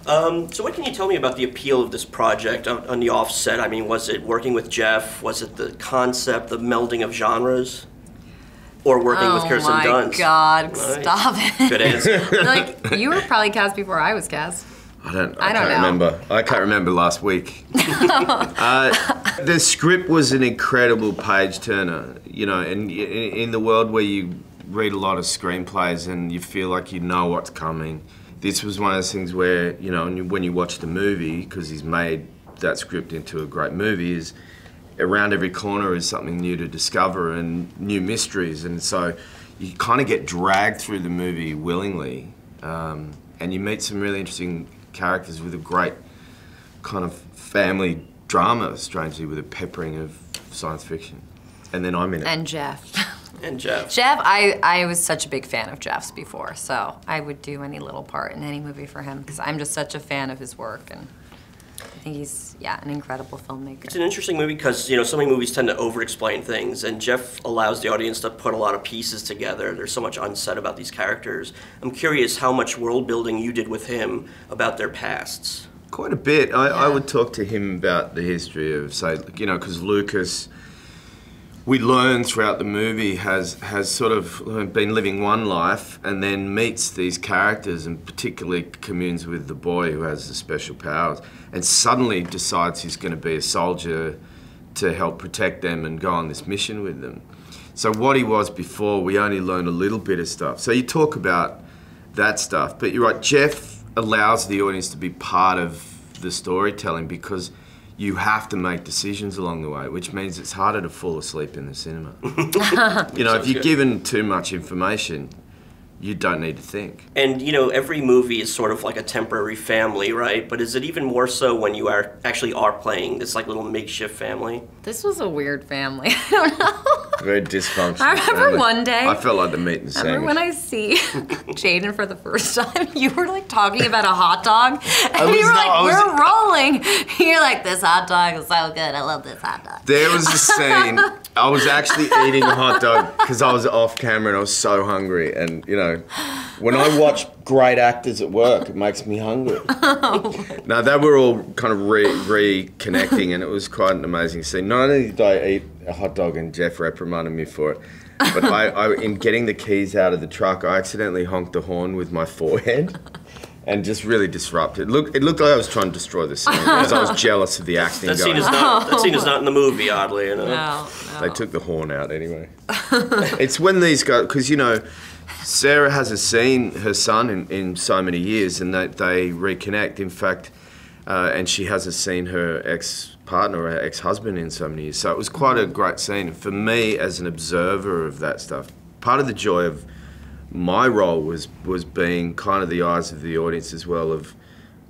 So what can you tell me about the appeal of this project on the offset? I mean, was it working with Jeff? Was it the concept, the melding of genres? Or working with Kirsten Dunst? Oh my God, Nice. Stop it. Good answer. Like, you were probably cast before I was cast. I can't know. remember. I can't remember last week. The script was an incredible page turner, you know, and in the world where you read a lot of screenplays and you feel like you know what's coming, this was one of those things where, you know, when you watch the movie, because he's made that script into a great movie, is around every corner is something new to discover and new mysteries, and so you kind of get dragged through the movie willingly, and you meet some really interesting characters with a great kind of family drama, strangely, with a peppering of science fiction. And then I'm in it. And Jeff. And Jeff. Jeff, I was such a big fan of Jeff's before, so I would do any little part in any movie for him because I'm just such a fan of his work, and I think he's, yeah, an incredible filmmaker. It's an interesting movie because, you know, so many movies tend to over-explain things, and Jeff allows the audience to put a lot of pieces together. There's so much unsaid about these characters. I'm curious how much world building you did with him about their pasts. Quite a bit. I would talk to him about the history of, say, you know, because Lucas, we learn throughout the movie, has sort of been living one life and then meets these characters and particularly communes with the boy who has the special powers and suddenly decides he's going to be a soldier to help protect them and go on this mission with them. So what he was before, we only learned a little bit of stuff. So you talk about that stuff, but you're right, Jeff allows the audience to be part of the storytelling because you have to make decisions along the way, which means it's harder to fall asleep in the cinema. You know, if you're given too much information, you don't need to think. And, you know, every movie is sort of like a temporary family, right? But is it even more so when you actually are playing this like little makeshift family? This was a weird family. I don't know. Very dysfunctional. I remember one day. I felt like the meat and sandwich. I remember when I see Jaden for the first time, you were like talking about a hot dog, and you were like, we're rolling. You're like, this hot dog is so good. I love this hot dog. There was a scene, I was actually eating a hot dog because I was off camera and I was so hungry. And, you know, when I watch great actors at work, it makes me hungry. No, they were all kind of reconnecting, and it was quite an amazing scene. Not only did I eat a hot dog and Jeff reprimanded me for it, but I in getting the keys out of the truck, I accidentally honked the horn with my forehead and just really disrupted. It looked like I was trying to destroy the scene because I was jealous of the acting. That scene is not in the movie, oddly enough. No. They took the horn out anyway. It's when these guys, because, you know, Sarah hasn't seen her son in so many years, and they reconnect. In fact, and she hasn't seen her ex-partner or her ex-husband in so many years. So it was quite a great scene. For me, as an observer of that stuff, part of the joy of my role was being kind of the eyes of the audience as well, of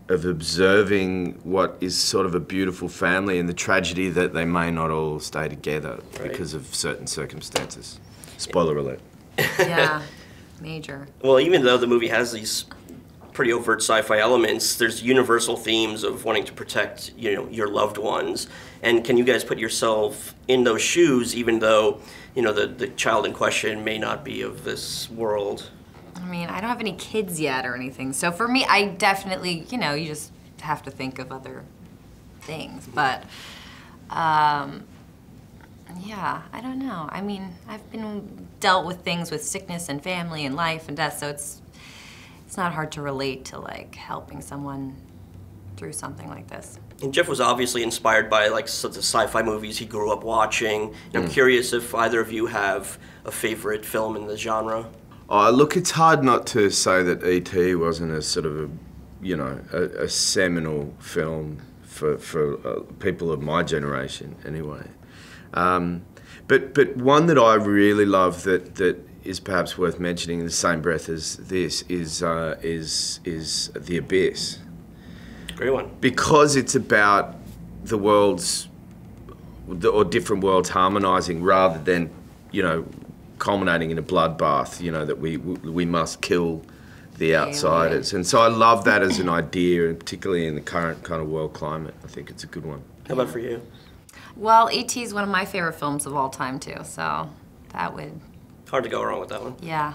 observing what is sort of a beautiful family and the tragedy that they may not all stay together because of certain circumstances. Spoiler alert. Yeah. Major. Well, even though the movie has these pretty overt sci-fi elements, there's universal themes of wanting to protect, you know, your loved ones. And can you guys put yourself in those shoes, even though, you know, the child in question may not be of this world? I mean, I don't have any kids yet or anything, so for me, I definitely, you know, you just have to think of other things. But yeah, I don't know. I mean, I've been dealt with things with sickness and family and life and death, so it's not hard to relate to like helping someone through something like this. And Jeff was obviously inspired by like the sci-fi movies he grew up watching. And I'm curious if either of you have a favorite film in the genre. Oh, look, it's hard not to say that E.T. wasn't a sort of a seminal film for people of my generation anyway. But one that I really love that is perhaps worth mentioning in the same breath as this is The Abyss. Great one. Because it's about the worlds, or different worlds harmonising rather than, you know, culminating in a bloodbath, you know, that we must kill the outsiders. And so I love that as an idea, and particularly in the current kind of world climate. I think it's a good one. How about for you? Well, E.T. is one of my favorite films of all time, too, so that would... Hard to go wrong with that one. Yeah.